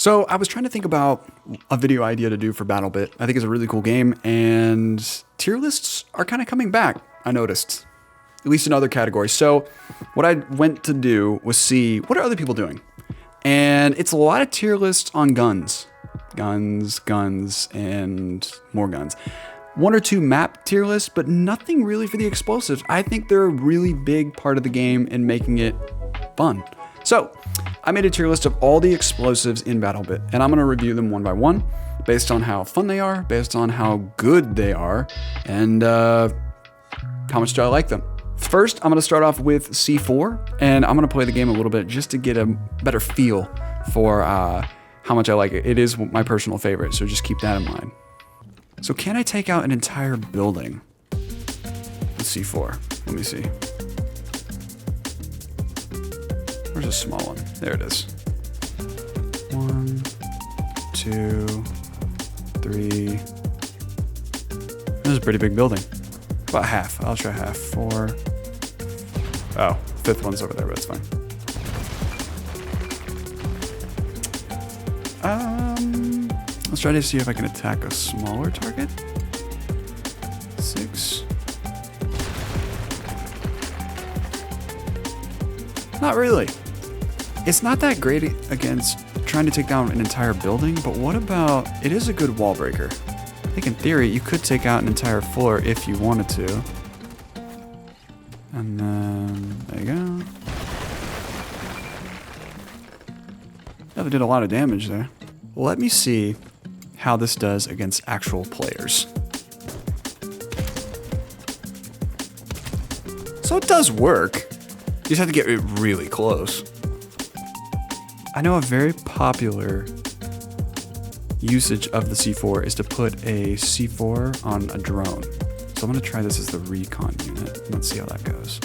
So I was trying to think about a video idea to do for BattleBit. I think it's a really cool game, and tier lists are kind of coming back, I noticed, at least in other categories. So what I went to do was see what are other people doing. And it's a lot of tier lists on guns. Guns, and more guns. One or two map tier lists, but nothing really for the explosives. I think they're a really big part of the game in making it fun. So I made a tier list of all the explosives in BattleBit, and I'm going to review them one by one based on how fun they are, based on how good they are, and how much do I like them. First, I'm going to start off with C4, and I'm going to play the game a little bit just to get a better feel for how much I like it. It is my personal favorite, so just keep that in mind. So can I take out an entire building with C4? Let me see. Where's a small one? There it is. 1, 2, 3. This is a pretty big building. About half. I'll try half. 4. Oh, fifth one's over there, but it's fine. Let's try to see if I can attack a smaller target. 6. Not really. It's not that great against trying to take down an entire building, but what about, it is a good wall breaker. I think in theory, you could take out an entire floor if you wanted to. And then, there you go. Yeah, they did a lot of damage there. Let me see how this does against actual players. So it does work. You just have to get it really close. I know a very popular usage of the C4 is to put a C4 on a drone. So I'm gonna try this as the recon unit. Let's see how that goes.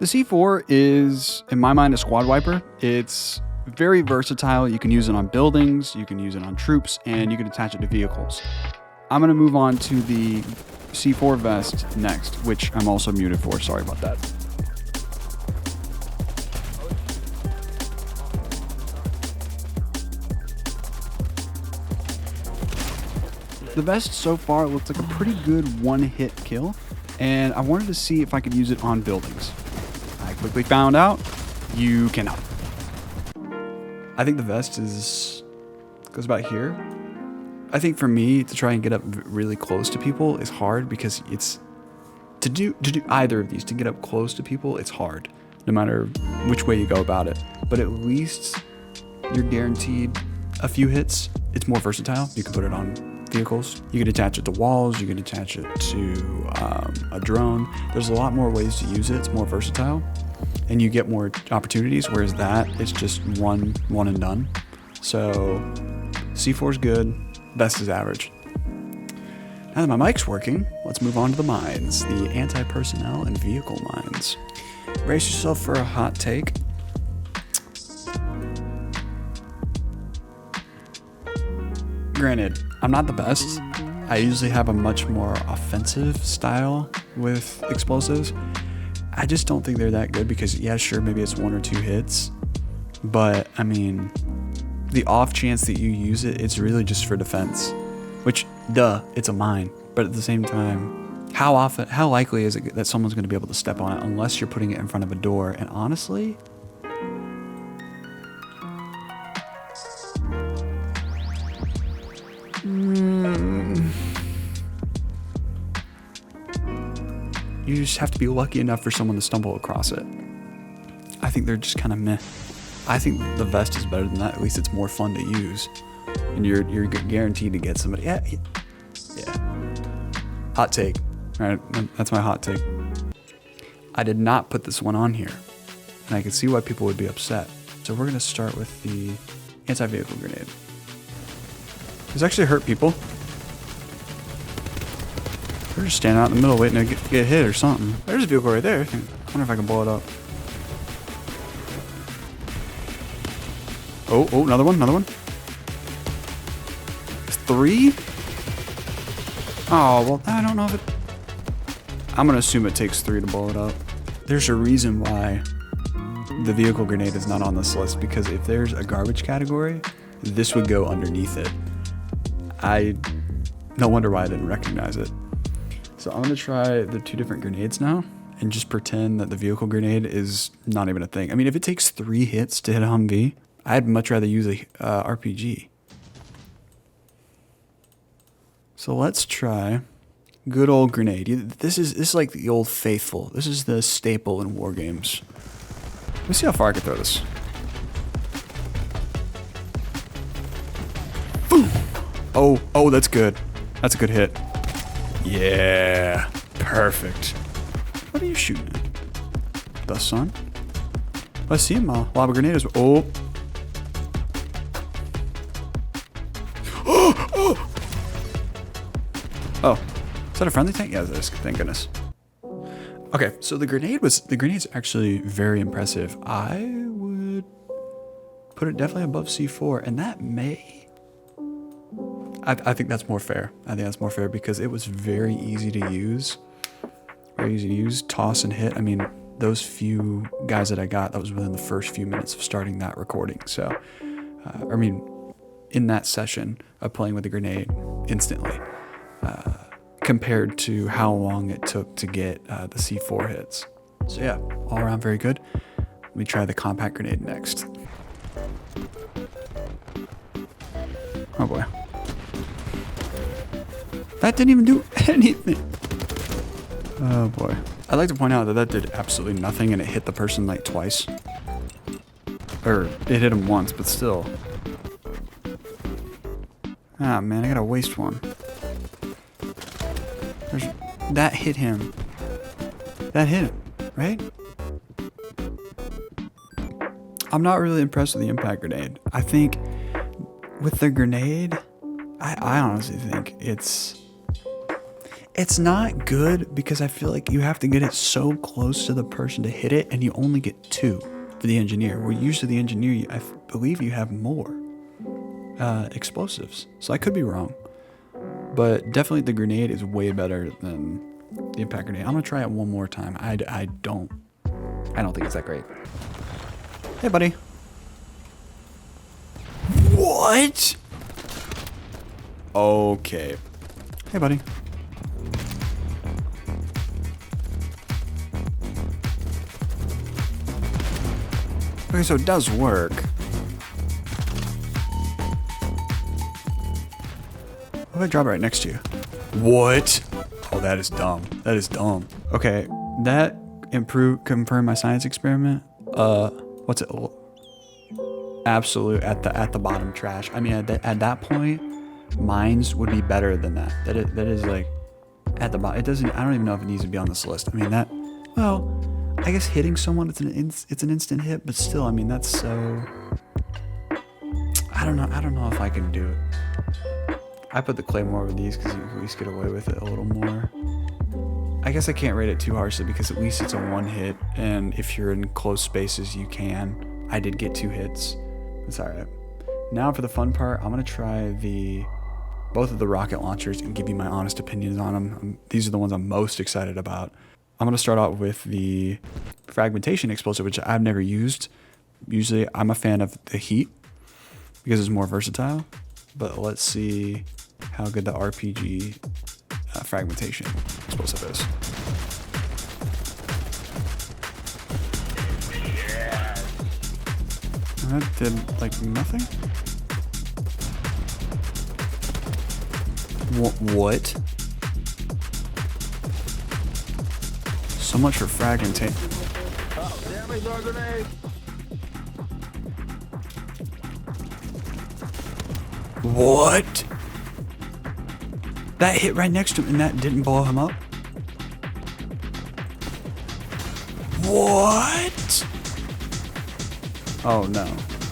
The C4 is, in my mind, a squad wiper. It's very versatile. You can use it on buildings, you can use it on troops, and you can attach it to vehicles. I'm going to move on to the C4 vest next, which I'm also muted for. Sorry about that. The vest so far looks like a pretty good one-hit kill, and I wanted to see if I could use it on buildings. I quickly found out you cannot. I think the vest goes about here. I think for me to try and get up really close to people is hard because it's to do either of these, to get up close to people, it's hard no matter which way you go about it. But at least you're guaranteed a few hits. It's more versatile. You can put it on vehicles. You can attach it to walls. You can attach it to a drone. There's a lot more ways to use it. It's more versatile, and you get more opportunities. Whereas that, it's just one and done. So C4 is good. Best is average. Now that my mic's working, let's move on to the mines, the anti-personnel and vehicle mines. Brace yourself for a hot take. Granted, I'm not the best. I usually have a much more offensive style with explosives. I just don't think they're that good because, yeah, sure, maybe it's 1 or 2 hits. But, I mean, the off chance that you use it, it's really just for defense. Which, duh, it's a mine. But at the same time, how likely is it that someone's going to be able to step on it unless you're putting it in front of a door? And honestly, you just have to be lucky enough for someone to stumble across it. I think they're just kind of meh. I think the vest is better than that. At least it's more fun to use, and you're guaranteed to get somebody. Yeah. Hot take. All right, that's my hot take. I did not put this one on here, and I can see why people would be upset. So we're gonna start with the anti-vehicle grenade. This actually hurt people. They're just standing out in the middle waiting to get hit or something. There's a vehicle right there. I wonder if I can blow it up. Oh, another one. 3? Oh, well, I don't know if it... I'm going to assume it takes 3 to blow it up. There's a reason why the vehicle grenade is not on this list, because if there's a garbage category, this would go underneath it. No wonder why I didn't recognize it. So I'm going to try the 2 different grenades now and just pretend that the vehicle grenade is not even a thing. I mean, if it takes 3 hits to hit a Humvee, I'd much rather use a RPG. So let's try good old grenade. This is like the old faithful. This is the staple in war games. Let me see how far I can throw this. Boom! Oh, that's good. That's a good hit. Yeah, perfect. What are you shooting at? The sun? I see him. Lob a grenade as well. Oh, is that a friendly tank? Yeah, it is. Thank goodness. Okay, so the grenade's actually very impressive. I would put it definitely above C4, and that may... I think that's more fair. I think that's more fair because it was very easy to use. Very easy to use, toss and hit. I mean, those few guys that I got, that was within the first few minutes of starting that recording. So, in that session of playing with the grenade instantly, compared to how long it took to get the C4 hits. So yeah, all around very good. Let me try the compact grenade next. Oh boy. That didn't even do anything. Oh boy. I'd like to point out that did absolutely nothing and it hit the person like twice. Or it hit him once, but still. Ah man, I gotta waste one. That hit him. That hit him, right? I'm not really impressed with the impact grenade. I think with the grenade, I honestly think it's not good because I feel like you have to get it so close to the person to hit it, and you only get 2 for the engineer. Where usually the engineer, I believe you have more explosives. So I could be wrong. But definitely the grenade is way better than the impact grenade. I'm gonna try it one more time. I don't think it's that great. Hey, buddy. What? Okay. Hey, buddy. Okay, so it does work. What if I drop it right next to you? What? Oh, that is dumb. That is dumb. Okay, that confirmed my science experiment. What's it? Absolute at the bottom trash. I mean, at that point, mines would be better than that. That is like at the bottom. It doesn't. I don't even know if it needs to be on this list. I mean that. Well, I guess hitting someone it's an instant hit, but still, I mean that's so. I don't know if I can do it. I put the claymore over these because you can at least get away with it a little more. I guess I can't rate it too harshly because at least it's a 1 hit, and if you're in close spaces, you can. I did get 2 hits. It's alright. Now for the fun part, I'm gonna try both of the rocket launchers and give you my honest opinions on them. These are the ones I'm most excited about. I'm gonna start out with the fragmentation explosive, which I've never used. Usually, I'm a fan of the heat because it's more versatile. But let's see how good the RPG fragmentation explosive is. And that did like nothing. What? So much for fragmentation. Oh, damage or grenade. What? That hit right next to him and that didn't blow him up? What? Oh no.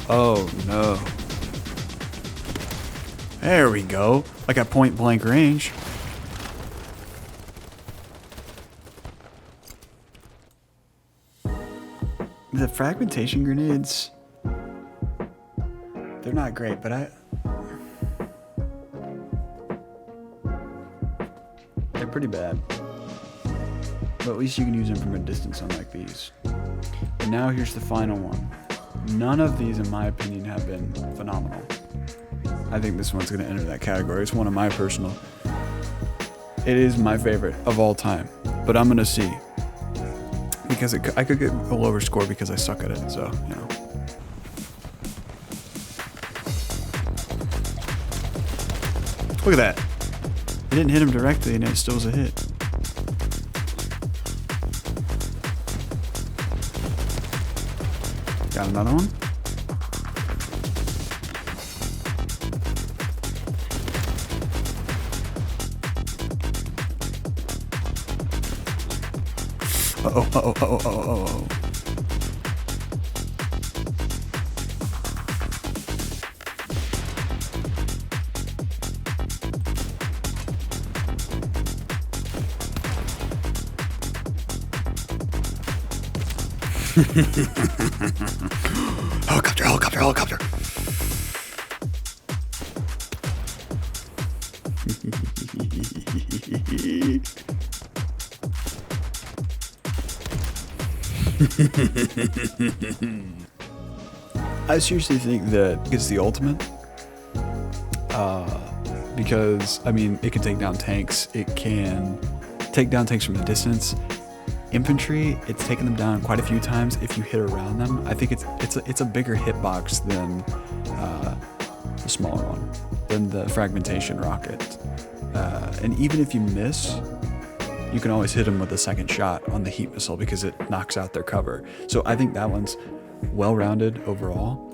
Oh no. There we go. Like at point blank range. The fragmentation grenades, they're not great, but they're pretty bad. But at least you can use them from a distance, unlike these. And now here's the final one. None of these, in my opinion, have been phenomenal. I think this one's going to enter that category. It's one of my personal. It is my favorite of all time, but I'm going to see. Because I could get a lower score because I suck at it, so, you know. Look at that. It didn't hit him directly and it still was a hit. Got another one. Uh-oh. Helicopter. I seriously think that it's the ultimate. Because, I mean, it can take down tanks. It can take down tanks from a distance. Infantry, it's taken them down quite a few times if you hit around them. I think it's a bigger hitbox than the smaller one, than the fragmentation rocket. And even if you miss, you can always hit them with a second shot on the heat missile because it knocks out their cover. So I think that one's well-rounded overall.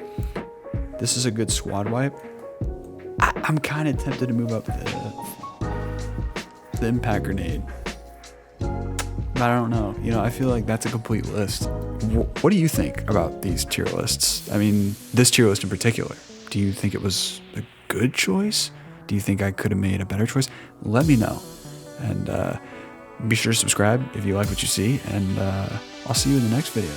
This is a good squad wipe. I'm kind of tempted to move up the impact grenade. But I don't know. You know, I feel like that's a complete list. What do you think about these tier lists? I mean, this tier list in particular. Do you think it was a good choice? Do you think I could have made a better choice? Let me know. And be sure to subscribe if you like what you see. And I'll see you in the next video.